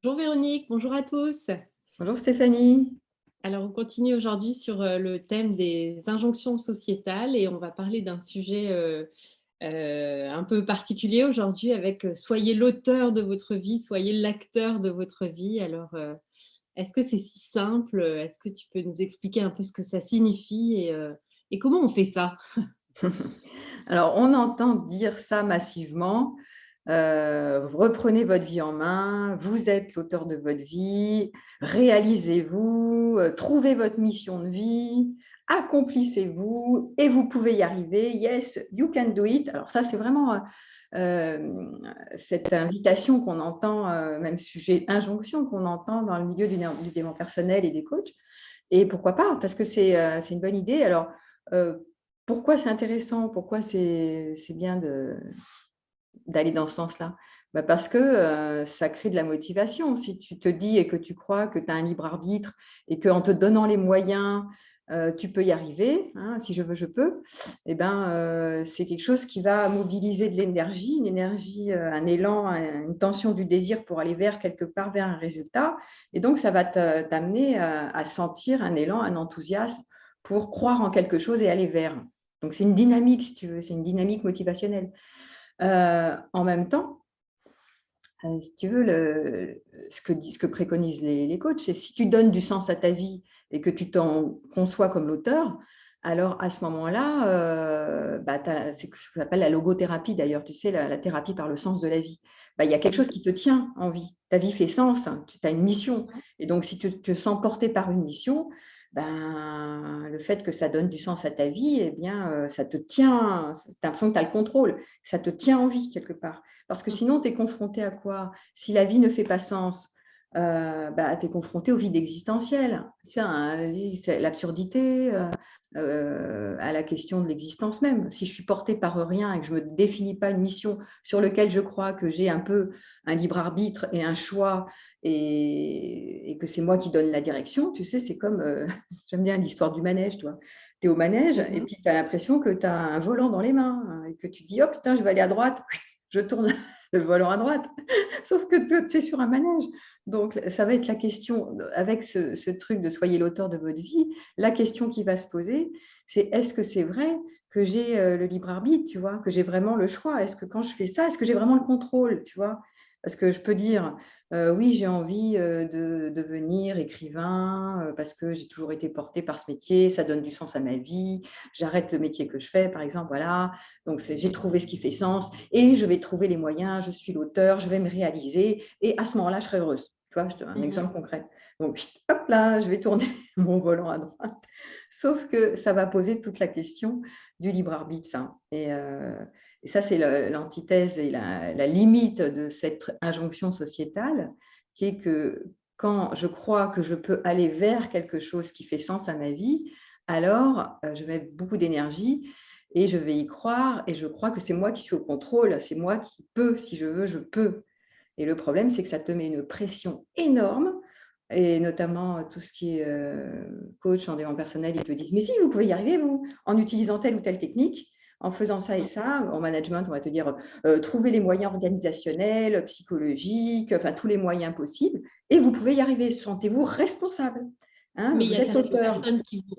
Bonjour Véronique, bonjour à tous. Bonjour Stéphanie. Alors on continue aujourd'hui sur le thème des injonctions sociétales et on va parler d'un sujet un peu particulier aujourd'hui avec soyez l'auteur de votre vie, soyez l'acteur de votre vie. Alors est-ce que c'est si simple? Est-ce que tu peux nous expliquer un peu ce que ça signifie et comment on fait ça? Alors, on entend dire ça massivement. Reprenez votre vie en main, vous êtes l'auteur de votre vie, réalisez-vous, trouvez votre mission de vie, accomplissez-vous et vous pouvez y arriver. Yes, you can do it. Alors ça, c'est vraiment euh, cette invitation qu'on entend, même sujet, injonction qu'on entend dans le milieu du développement personnel et des coachs. Et pourquoi pas? Parce que c'est une bonne idée. Alors, euh, pourquoi c'est intéressant? Pourquoi c'est bien d'aller dans ce sens-là? Bah parce que ça crée de la motivation. Si tu te dis et que tu crois que tu as un libre arbitre et qu'en te donnant les moyens, tu peux y arriver, hein, si je veux, je peux, eh ben, c'est quelque chose qui va mobiliser de l'énergie, une énergie, un élan, une tension du désir pour aller vers quelque part, vers un résultat. Et donc, ça va t'amener à sentir un élan, un enthousiasme pour croire en quelque chose et aller vers. Donc, c'est une dynamique, si tu veux, c'est une dynamique motivationnelle. En même temps, si tu veux, ce que préconisent les coachs, c'est si tu donnes du sens à ta vie et que tu t'en conçois comme l'auteur, alors à ce moment-là, bah, c'est ce qu'on appelle la logothérapie d'ailleurs, tu sais, la thérapie par le sens de la vie. Bah, il y a quelque chose qui te tient en vie. Ta vie fait sens, hein, tu as une mission. Et donc, si tu te sens porté par une mission, ben, le fait que ça donne du sens à ta vie, eh bien, ça te tient, tu as l'impression que tu as le contrôle, ça te tient en vie quelque part. Parce que sinon, tu es confronté à quoi? Si la vie ne fait pas sens, bah, tu es confronté au vide existentiel. Tiens, hein, c'est l'absurdité, à la question de l'existence même. Si je suis portée par rien et que je ne me définis pas une mission sur laquelle je crois que j'ai un peu un libre arbitre et un choix et que c'est moi qui donne la direction, tu sais, c'est comme, j'aime bien l'histoire du manège, toi. Tu es au manège et Mhm. puis tu as l'impression que tu as un volant dans les mains hein, et que tu te dis, oh putain, je vais aller à droite, je tourne le volant à droite. Sauf que c'est sur un manège. Donc, ça va être la question, avec ce truc de soyez l'auteur de votre vie, la question qui va se poser, c'est est-ce que c'est vrai que j'ai le libre arbitre, tu vois, que j'ai vraiment le choix? Est-ce que quand je fais ça, est-ce que j'ai vraiment le contrôle, tu vois? Parce que je peux dire, oui, j'ai envie de devenir écrivain parce que j'ai toujours été portée par ce métier, ça donne du sens à ma vie, j'arrête le métier que je fais, par exemple, voilà. Donc, j'ai trouvé ce qui fait sens et je vais trouver les moyens, je suis l'auteur, je vais me réaliser et à ce moment-là, je serai heureuse. Tu vois, je te donne un Mhm. exemple concret. Donc, hop là, je vais tourner mon volant à droite. Sauf que ça va poser toute la question du libre arbitre, ça. Et ça, c'est l'antithèse et la limite de cette injonction sociétale, qui est que quand je crois que je peux aller vers quelque chose qui fait sens à ma vie, alors je mets beaucoup d'énergie et je vais y croire et je crois que c'est moi qui suis au contrôle, c'est moi qui peux, si je veux, je peux. Et le problème, c'est que ça te met une pression énorme et notamment tout ce qui est coach en développement personnel, ils te disent, mais si, vous pouvez y arriver, vous, en utilisant telle ou telle technique, en faisant ça et ça. En management, on va te dire, trouver les moyens organisationnels, psychologiques, enfin tous les moyens possibles, et vous pouvez y arriver. Sentez-vous responsable. Hein, Mais il y vous a êtes certaines l'auteur. personnes qui vont,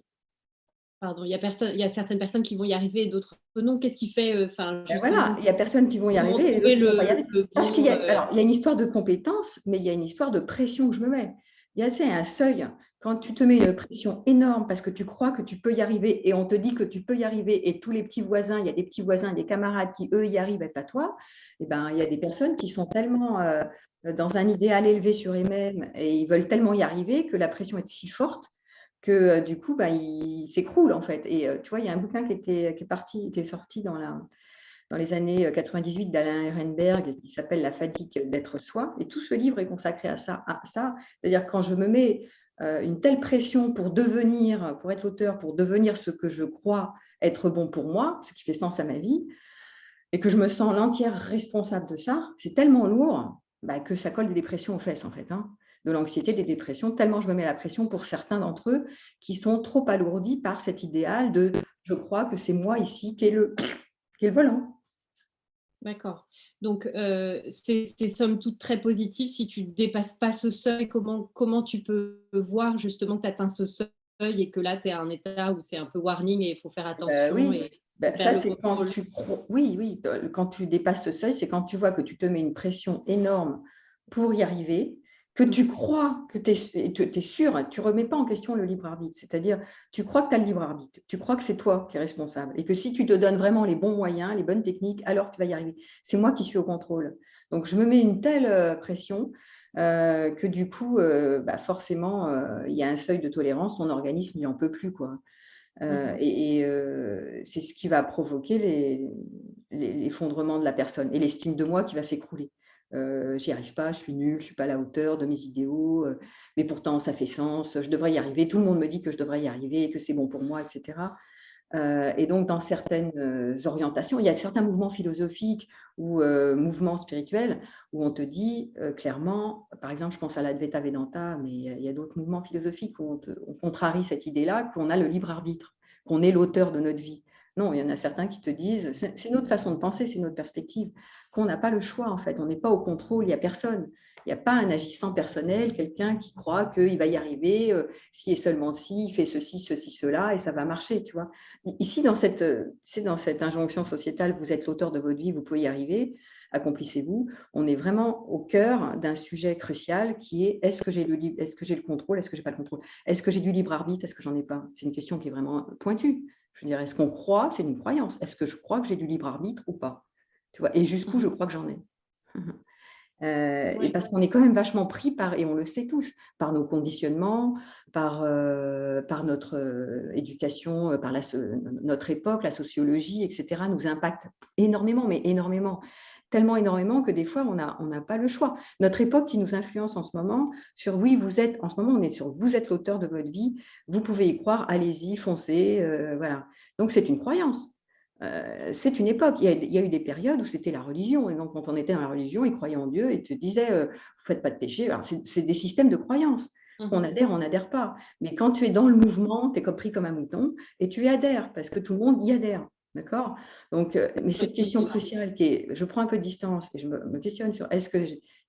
pardon, il y a certaines personnes qui vont y arriver et d'autres non. Qu'est-ce qui fait, enfin, Ben voilà, justement, il y a personnes qui vont y comment arriver et trouver d'autres qui ne vont pas y arriver. le Parce qu'il y bon a, alors, il y a une histoire de compétence, mais il y a une histoire de pression que je me mets. Il y a un seuil. Quand tu te mets une pression énorme parce que tu crois que tu peux y arriver et on te dit que tu peux y arriver et tous les petits voisins, il y a des petits voisins, des camarades qui, eux, y arrivent et pas toi, et ben, il y a des personnes qui sont tellement dans un idéal élevé sur eux-mêmes et ils veulent tellement y arriver que la pression est si forte que du coup, ben, ils s'écroulent en fait. Et tu vois, il y a un bouquin qui est sorti dans les années 98 d'Alain Ehrenberg qui s'appelle La fatigue d'être soi. Et tout ce livre est consacré à ça. C'est-à-dire quand je me mets une telle pression pour devenir, pour être auteur, pour devenir ce que je crois être bon pour moi, ce qui fait sens à ma vie, et que je me sens l'entière responsable de ça, c'est tellement lourd bah, que ça colle des dépressions aux fesses en fait. Hein. De l'anxiété, des dépressions, tellement je me mets la pression pour certains d'entre eux qui sont trop alourdis par cet idéal de je crois que c'est moi ici qui est le volant. D'accord. Donc, c'est somme toute très positif. Si tu ne dépasses pas ce seuil, comment tu peux voir justement que tu atteins ce seuil et que là, tu es à un état où c'est un peu warning et il faut faire attention Oui, et tu ça perds le c'est quand contrôle? tu oui, oui, quand tu dépasses ce seuil, c'est quand tu vois que tu te mets une pression énorme pour y arriver, que Mmh. tu crois que tu es sûr, hein, tu remets pas en question le libre arbitre. C'est-à-dire, tu crois que tu as le libre arbitre, tu crois que c'est toi qui es responsable et que si tu te donnes vraiment les bons moyens, les bonnes techniques, alors tu vas y arriver. C'est moi qui suis au contrôle. Donc je me mets une telle, pression, que du coup, forcément, il y a un seuil de tolérance, ton organisme il en peut plus, quoi. Mmh. C'est ce qui va provoquer l'effondrement de la personne et l'estime de moi qui va s'écrouler. J'y arrive pas, je suis nulle, je suis pas à la hauteur de mes idéaux, mais pourtant ça fait sens, je devrais y arriver, tout le monde me dit que je devrais y arriver, que c'est bon pour moi, et cetera. Et donc dans certaines, orientations, il y a certains mouvements philosophiques ou mouvements spirituels où on te dit, clairement, par exemple, je pense à l'Advaita Vedanta, mais il y a d'autres mouvements philosophiques où on contrarie cette idée-là, qu'on a le libre arbitre, qu'on est l'auteur de notre vie. Non, il y en a certains qui te disent, c'est notre façon de penser, c'est notre perspective, qu'on n'a pas le choix en fait, on n'est pas au contrôle, il y a personne. Il n'y a pas un agissant personnel, quelqu'un qui croit qu'il va y arriver, si et seulement si, il fait ceci, ceci, cela, et ça va marcher, tu vois. Ici, c'est dans cette injonction sociétale, vous êtes l'auteur de votre vie, vous pouvez y arriver, accomplissez-vous. On est vraiment au cœur d'un sujet crucial qui est est-ce que j'ai le contrôle, est-ce que j'ai pas le contrôle, est-ce que j'ai du libre arbitre, est-ce que j'en ai pas. C'est une question qui est vraiment pointue. Je veux dire, est-ce qu'on croit, c'est une croyance, est-ce que je crois que j'ai du libre arbitre ou pas, tu vois, et jusqu'où je Mmh. crois que j'en ai. Et Ouais. parce qu'on est quand même vachement pris par, et on le sait tous, par nos conditionnements, par notre éducation, par notre époque, la sociologie, etc., nous impacte énormément, mais énormément, tellement énormément que des fois, on n'a pas le choix. Notre époque qui nous influence en ce moment sur, oui, en ce moment, on est sur, vous êtes l'auteur de votre vie, vous pouvez y croire, allez-y, foncez, voilà. Donc, c'est une croyance. C'est une époque. Il y a eu des périodes où c'était la religion. Et donc, quand on était dans la religion, ils croyaient en Dieu et te disaient vous ne faites pas de péché. Alors, c'est des systèmes de croyances. Mmh. On n'adhère pas. Mais quand tu es dans le mouvement, tu es pris comme un mouton et tu y adhères parce que tout le monde y adhère. D'accord. Donc, mais cette question cruciale qui est je prends un peu de distance et je me questionne sur est-ce que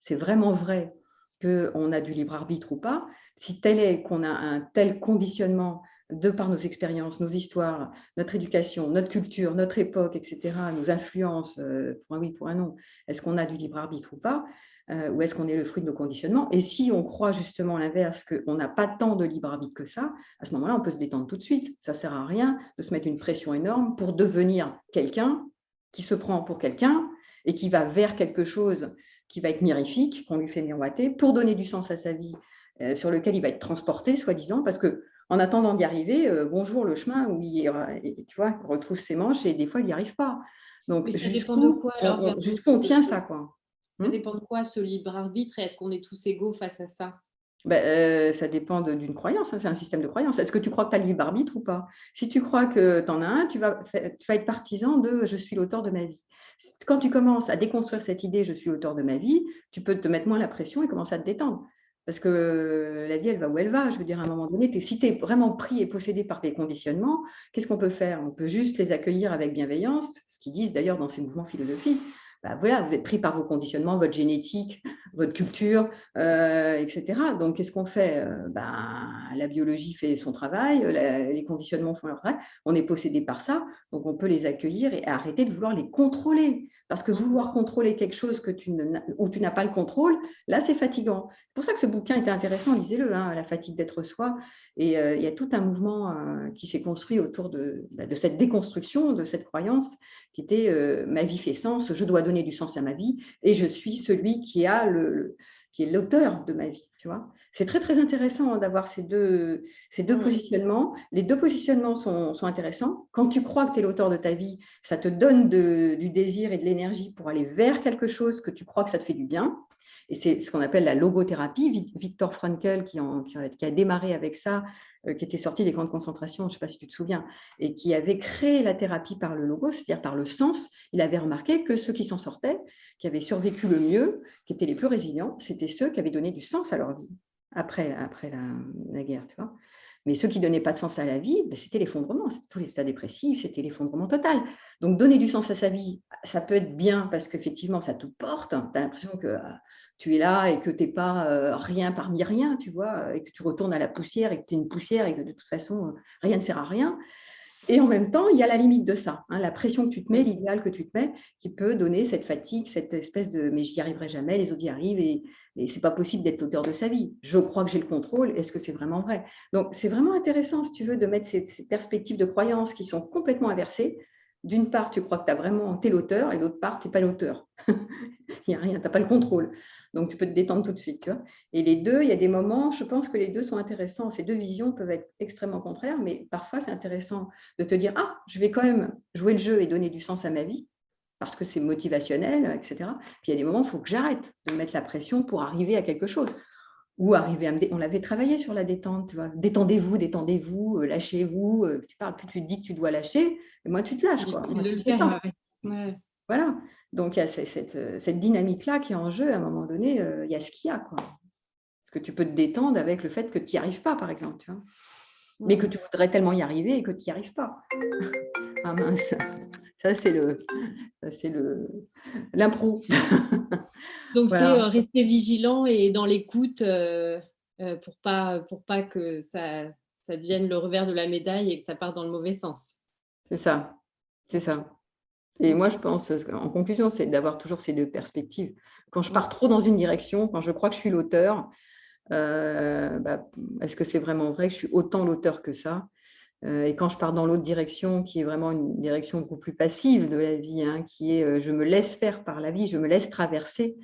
c'est vraiment vrai qu'on a du libre arbitre ou pas? Si tel est qu'on a un tel conditionnement de par nos expériences, nos histoires, notre éducation, notre culture, notre époque, etc., nous influencent pour un oui, pour un non. Est-ce qu'on a du libre arbitre ou pas, ou est-ce qu'on est le fruit de nos conditionnements? Et si on croit justement l'inverse, qu'on n'a pas tant de libre arbitre que ça, à ce moment-là, on peut se détendre tout de suite. Ça ne sert à rien de se mettre une pression énorme pour devenir quelqu'un qui se prend pour quelqu'un et qui va vers quelque chose qui va être mirifique, qu'on lui fait miroiter, pour donner du sens à sa vie, sur lequel il va être transporté, soi-disant, parce que en attendant d'y arriver, bonjour le chemin où tu vois, il retrouve ses manches et des fois, il n'y arrive pas. Donc, Mais ça dépend de quoi alors vers jusqu'où on tient ça, quoi. ça Hmm. dépend de quoi ce libre arbitre et est-ce qu'on est tous égaux face à ça? Ça dépend d'une croyance, hein, c'est un système de croyance. Est-ce que tu crois que tu as le libre arbitre ou pas? Si tu crois que tu en as un, tu vas être partisan de je suis l'auteur de ma vie. Quand tu commences à déconstruire cette idée je suis l'auteur de ma vie, tu peux te mettre moins la pression et commencer à te détendre. Parce que la vie, elle va où elle va. Je veux dire, à un moment donné, si tu es vraiment pris et possédé par tes conditionnements, qu'est-ce qu'on peut faire? On peut juste les accueillir avec bienveillance, ce qu'ils disent d'ailleurs dans ces mouvements philosophiques. Voilà, vous êtes pris par vos conditionnements, votre génétique, votre culture, etc. Donc, qu'est-ce qu'on fait? La biologie fait son travail, les conditionnements font leur travail, on est possédé par ça, donc on peut les accueillir et arrêter de vouloir les contrôler. Parce que Mmh. vouloir contrôler quelque chose où tu n'as pas le contrôle, là, c'est fatigant. C'est pour ça que ce bouquin était intéressant, lisez-le, hein, La fatigue d'être soi. Et il y a tout un mouvement qui s'est construit autour de cette déconstruction, de cette croyance qui était ma vie fait sens, je dois donner du sens à ma vie et je suis celui qui est l'auteur de ma vie. Tu vois, c'est très très intéressant d'avoir ces deux Ouais. positionnements. Les deux positionnements sont intéressants. Quand tu crois que tu es l'auteur de ta vie, ça te donne du désir et de l'énergie pour aller vers quelque chose que tu crois que ça te fait du bien. Et c'est ce qu'on appelle la logothérapie. Viktor Frankl, qui a démarré avec ça, qui était sorti des camps de concentration, je ne sais pas si tu te souviens, et qui avait créé la thérapie par le logo, c'est-à-dire par le sens. Il avait remarqué que ceux qui s'en sortaient, qui avaient survécu le mieux, qui étaient les plus résilients, c'était ceux qui avaient donné du sens à leur vie après la guerre. Tu vois. Mais ceux qui ne donnaient pas de sens à la vie, ben, c'était l'effondrement, c'était tous les états dépressifs, c'était l'effondrement total. Donc donner du sens à sa vie, ça peut être bien parce qu'effectivement, ça te porte. Tu as l'impression que tu es là et que tu n'es pas rien parmi rien, tu vois, et que tu retournes à la poussière et que tu es une poussière et que de toute façon, rien ne sert à rien. Et en même temps, il y a la limite de ça, hein, la pression que tu te mets, l'idéal que tu te mets, qui peut donner cette fatigue, cette espèce de mais j'y arriverai jamais, les autres y arrivent et c'est pas possible d'être l'auteur de sa vie. Je crois que j'ai le contrôle, est-ce que c'est vraiment vrai? Donc, c'est vraiment intéressant, si tu veux, de mettre ces perspectives de croyances qui sont complètement inversées. D'une part, tu crois que tu as vraiment, t'es l'auteur, et d'autre part, tu n'es pas l'auteur. Il n'y a rien, tu n'as pas le contrôle. Donc, tu peux te détendre tout de suite, tu vois. Et les deux, il y a des moments, je pense que les deux sont intéressants. Ces deux visions peuvent être extrêmement contraires, mais parfois, c'est intéressant de te dire, ah, je vais quand même jouer le jeu et donner du sens à ma vie, parce que c'est motivationnel, etc. Puis il y a des moments, il faut que j'arrête de mettre la pression pour arriver à quelque chose. Ou arriver à me on avait travaillé sur la détente, tu vois. Détendez-vous, lâchez-vous. Tu parles, plus tu te dis que tu dois lâcher, et moins tu te lâches, quoi. Moins tu te détends. Ouais. Voilà. Donc, il y a cette dynamique-là qui est en jeu. À un moment donné, il y a ce qu'il y a, quoi. Parce que tu peux te détendre avec le fait que tu n'y arrives pas, par exemple, tu vois. Mais que tu voudrais tellement y arriver et que tu n'y arrives pas. Ah mince, ça c'est l'impro. Donc, c'est Voilà. rester vigilant et dans l'écoute pour pas que ça devienne le revers de la médaille et que ça parte dans le mauvais sens. C'est ça, c'est ça. Et moi, je pense, en conclusion, c'est d'avoir toujours ces deux perspectives. Quand je pars trop dans une direction, quand je crois que je suis l'auteur, est-ce que c'est vraiment vrai que je suis autant l'auteur que ça? Et quand je pars dans l'autre direction, qui est vraiment une direction beaucoup plus passive de la vie, hein, qui est je me laisse faire par la vie, je me laisse traverser.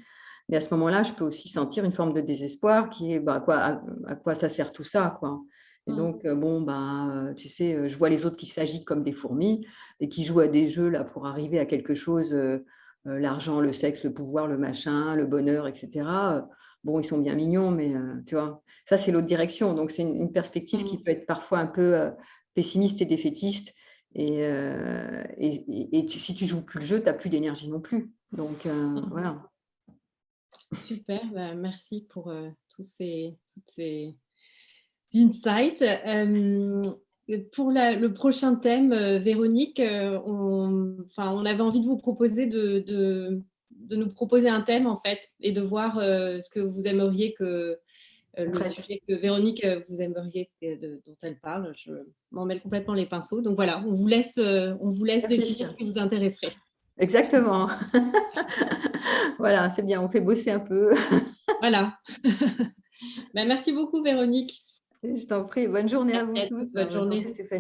Mais à ce moment-là, je peux aussi sentir une forme de désespoir qui est à quoi ça sert tout ça, quoi. Et donc, tu sais, je vois les autres qui s'agitent comme des fourmis et qui jouent à des jeux là pour arriver à quelque chose, l'argent, le sexe, le pouvoir, le machin, le bonheur, etc. Bon, ils sont bien mignons, mais tu vois, ça c'est l'autre direction. Donc, c'est une perspective qui peut être parfois un peu pessimiste et défaitiste. Si tu joues plus le jeu, tu n'as plus d'énergie non plus. Donc, voilà. Super, merci pour toutes ces insights. Pour le prochain thème, Véronique, on avait envie de vous proposer de nous proposer un thème en fait et de voir ce que vous aimeriez que le sujet que Véronique, vous aimeriez dont elle parle. Je m'en mêle complètement les pinceaux. Donc voilà, on vous laisse définir ce qui vous intéresserait. Exactement. Voilà, c'est bien, on fait bosser un peu. Voilà. Merci beaucoup, Véronique. Je t'en prie, bonne journée à vous À tous. tous, bonne journée. Stéphanie.